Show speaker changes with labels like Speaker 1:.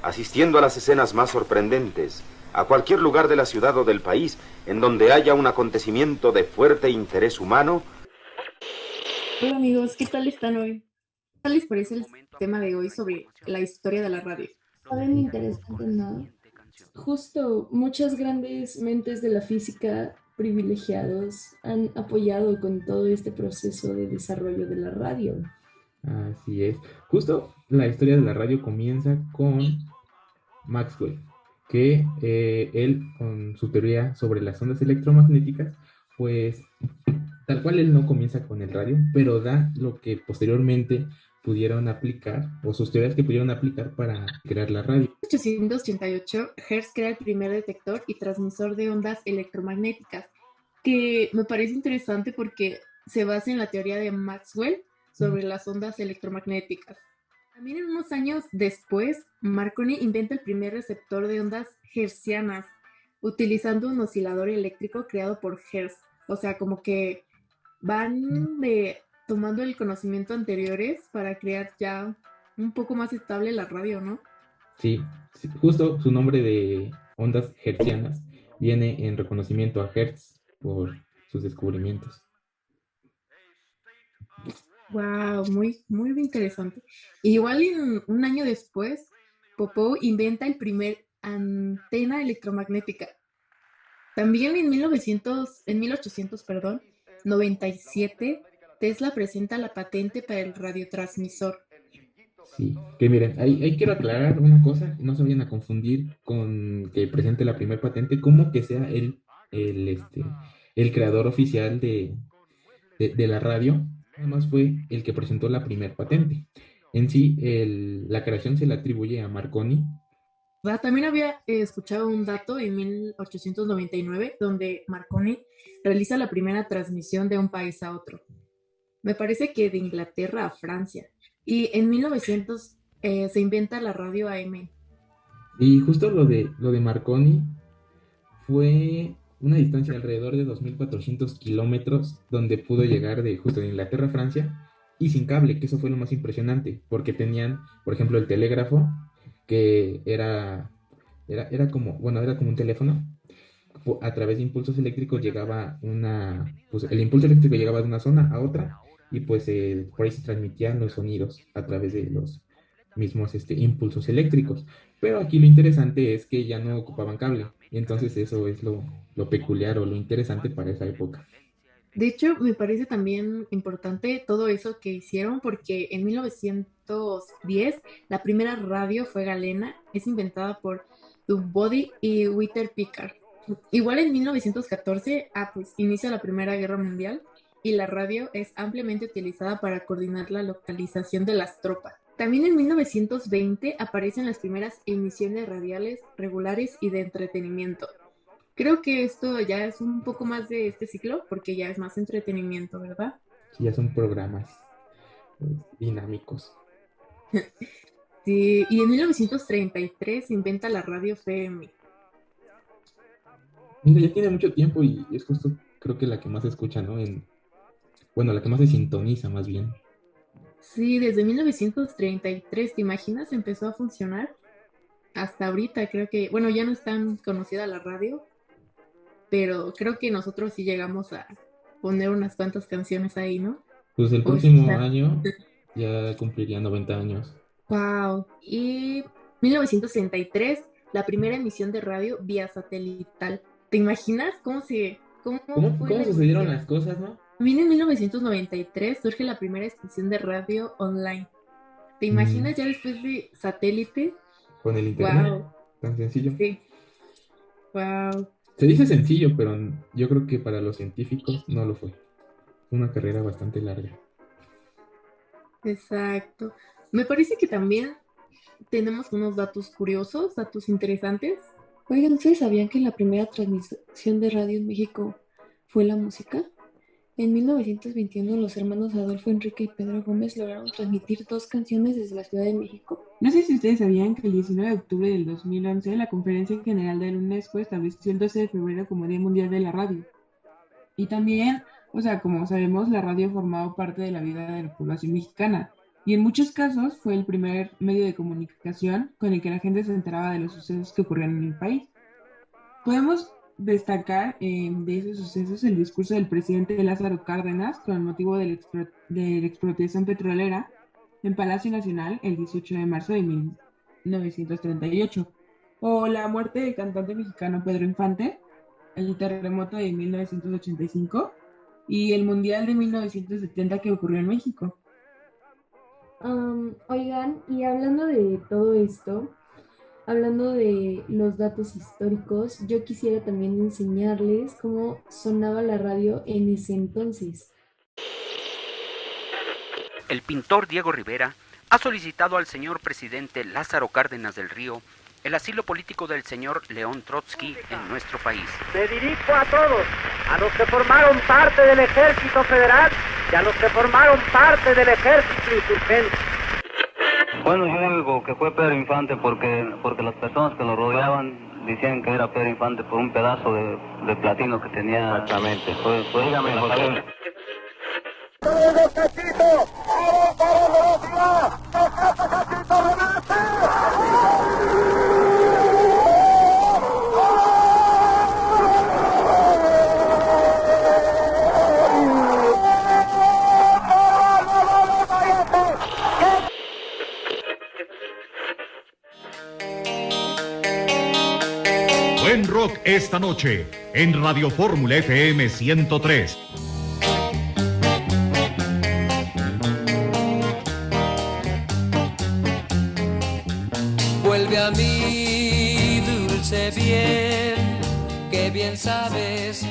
Speaker 1: asistiendo a las escenas más sorprendentes, a cualquier lugar de la ciudad o del país en donde haya un acontecimiento de fuerte interés humano.
Speaker 2: Hola amigos, ¿qué tal están hoy? ¿Qué tal les parece el tema de hoy sobre la historia de la radio?
Speaker 3: Saben interesante, ¿no? Justo muchas grandes mentes de la física privilegiados han apoyado con todo este proceso de desarrollo de la radio.
Speaker 4: Así es. Justo la historia de la radio comienza con Maxwell, que él con su teoría sobre las ondas electromagnéticas, pues tal cual él no comienza con el radio, pero da lo que posteriormente pudieron aplicar, o sus teorías que pudieron aplicar para crear la radio.
Speaker 2: En 1888, Hertz crea el primer detector y transmisor de ondas electromagnéticas, que me parece interesante porque se basa en la teoría de Maxwell sobre las ondas electromagnéticas. También en unos años después, Marconi inventa el primer receptor de ondas hertzianas, utilizando un oscilador eléctrico creado por Hertz. O sea, como que van tomando el conocimiento anteriores para crear ya un poco más estable la radio, ¿no?
Speaker 4: Sí, sí, justo su nombre de ondas hertzianas viene en reconocimiento a Hertz por sus descubrimientos.
Speaker 2: Wow, muy interesante. Igual en un año después, Popov inventa el primer antena electromagnética. También en 1800, perdón, 97, Tesla presenta la patente para el radiotransmisor.
Speaker 4: Sí, que miren, ahí quiero aclarar una cosa, no se vayan a confundir con que presente la primer patente, como que sea el creador oficial de la radio, nada más fue el que presentó la primer patente. En sí, la creación se le atribuye a Marconi.
Speaker 2: ¿Verdad? También había escuchado un dato en 1899 donde Marconi realiza la primera transmisión de un país a otro. Me parece que de Inglaterra a Francia. Y en 1900 se inventa la radio AM.
Speaker 4: Y justo lo de Marconi fue una distancia de alrededor de 2.400 kilómetros, donde pudo llegar de justo de Inglaterra a Francia y sin cable, que eso fue lo más impresionante, porque tenían, por ejemplo, el telégrafo, que era como, bueno, era como un teléfono. A través de impulsos eléctricos llegaba pues el impulso eléctrico llegaba de una zona a otra y pues por ahí se transmitían los sonidos a través de los mismos impulsos eléctricos. Pero aquí lo interesante es que ya no ocupaban cable, y entonces eso es lo peculiar o lo interesante para esa época.
Speaker 2: De hecho, me parece también importante todo eso que hicieron porque en 1910 la primera radio fue galena, es inventada por Dunbody y Witter Pickard. Igual en 1914, pues inicia la Primera Guerra Mundial y la radio es ampliamente utilizada para coordinar la localización de las tropas. También en 1920 aparecen las primeras emisiones radiales regulares y de entretenimiento. Creo que esto ya es un poco más de este ciclo porque ya es más entretenimiento, ¿verdad?
Speaker 4: Sí, ya son programas dinámicos.
Speaker 2: Sí, y en 1933 se inventa la radio FM.
Speaker 4: Mira, ya tiene mucho tiempo y es justo, creo que la que más se escucha, ¿no? Bueno, la que más se sintoniza más bien.
Speaker 2: Sí, desde 1933, ¿te imaginas? Empezó a funcionar. Hasta ahorita creo que, bueno, ya no es tan conocida la radio, pero creo que nosotros sí llegamos a poner unas cuantas canciones ahí, ¿no?
Speaker 4: Pues el
Speaker 2: O
Speaker 4: próximo
Speaker 2: escuchar.
Speaker 4: año ya cumpliría 90 años.
Speaker 2: Wow. Y 1963, la primera emisión de radio vía satelital. ¿Te imaginas cómo
Speaker 4: ¿Cómo,
Speaker 2: fue
Speaker 4: cómo
Speaker 2: la
Speaker 4: sucedieron
Speaker 2: evolución?
Speaker 4: las cosas, no?
Speaker 2: También en 1993 surge la primera estación de radio online. ¿Te
Speaker 4: Mm,
Speaker 2: imaginas ya después de satélite?
Speaker 4: con el internet,
Speaker 2: Wow.
Speaker 4: tan sencillo.
Speaker 2: Sí. Wow.
Speaker 4: Se dice sencillo, pero yo creo que para los científicos no lo fue. Fue una carrera bastante larga.
Speaker 2: Exacto. Me parece que también tenemos unos datos curiosos, datos interesantes.
Speaker 3: Oigan, ¿ustedes sabían que la primera transmisión de radio en México fue la música? En 1921, los hermanos Adolfo Enrique y Pedro Gómez lograron transmitir dos canciones desde la Ciudad de México.
Speaker 5: No sé si ustedes sabían que el 19 de octubre del 2011 la Conferencia General de la UNESCO estableció el 12 de febrero como Día Mundial de la Radio. Y también, o sea, como sabemos, la radio ha formado parte de la vida de la población mexicana. y en muchos casos fue el primer medio de comunicación con el que la gente se enteraba de los sucesos que ocurrían en el país. Podemos destacar de esos sucesos el discurso del presidente Lázaro Cárdenas con motivo de la expropiación petrolera en Palacio Nacional el 18 de marzo de 1938, o la muerte del cantante mexicano Pedro Infante, el terremoto de 1985 y el Mundial de 1970 que ocurrió en México.
Speaker 3: Oigan, y hablando de todo esto, hablando de los datos históricos, yo quisiera también enseñarles cómo sonaba la radio en ese entonces.
Speaker 6: El pintor Diego Rivera ha solicitado al señor presidente Lázaro Cárdenas del Río el asilo político del señor León Trotsky en nuestro país.
Speaker 7: Me dirijo a todos, a los que formaron parte del Ejército Federal y a los que formaron parte del Ejército Insurgente.
Speaker 8: Bueno, yo digo que fue Pedro Infante porque las personas que lo rodeaban decían que era Pedro Infante por un pedazo de platino que tenía. Exactamente. Pues dígame, José.
Speaker 9: Buen rock esta noche en Radio Fórmula FM 103.
Speaker 10: Vuelve a mí, dulce bien, que bien sabes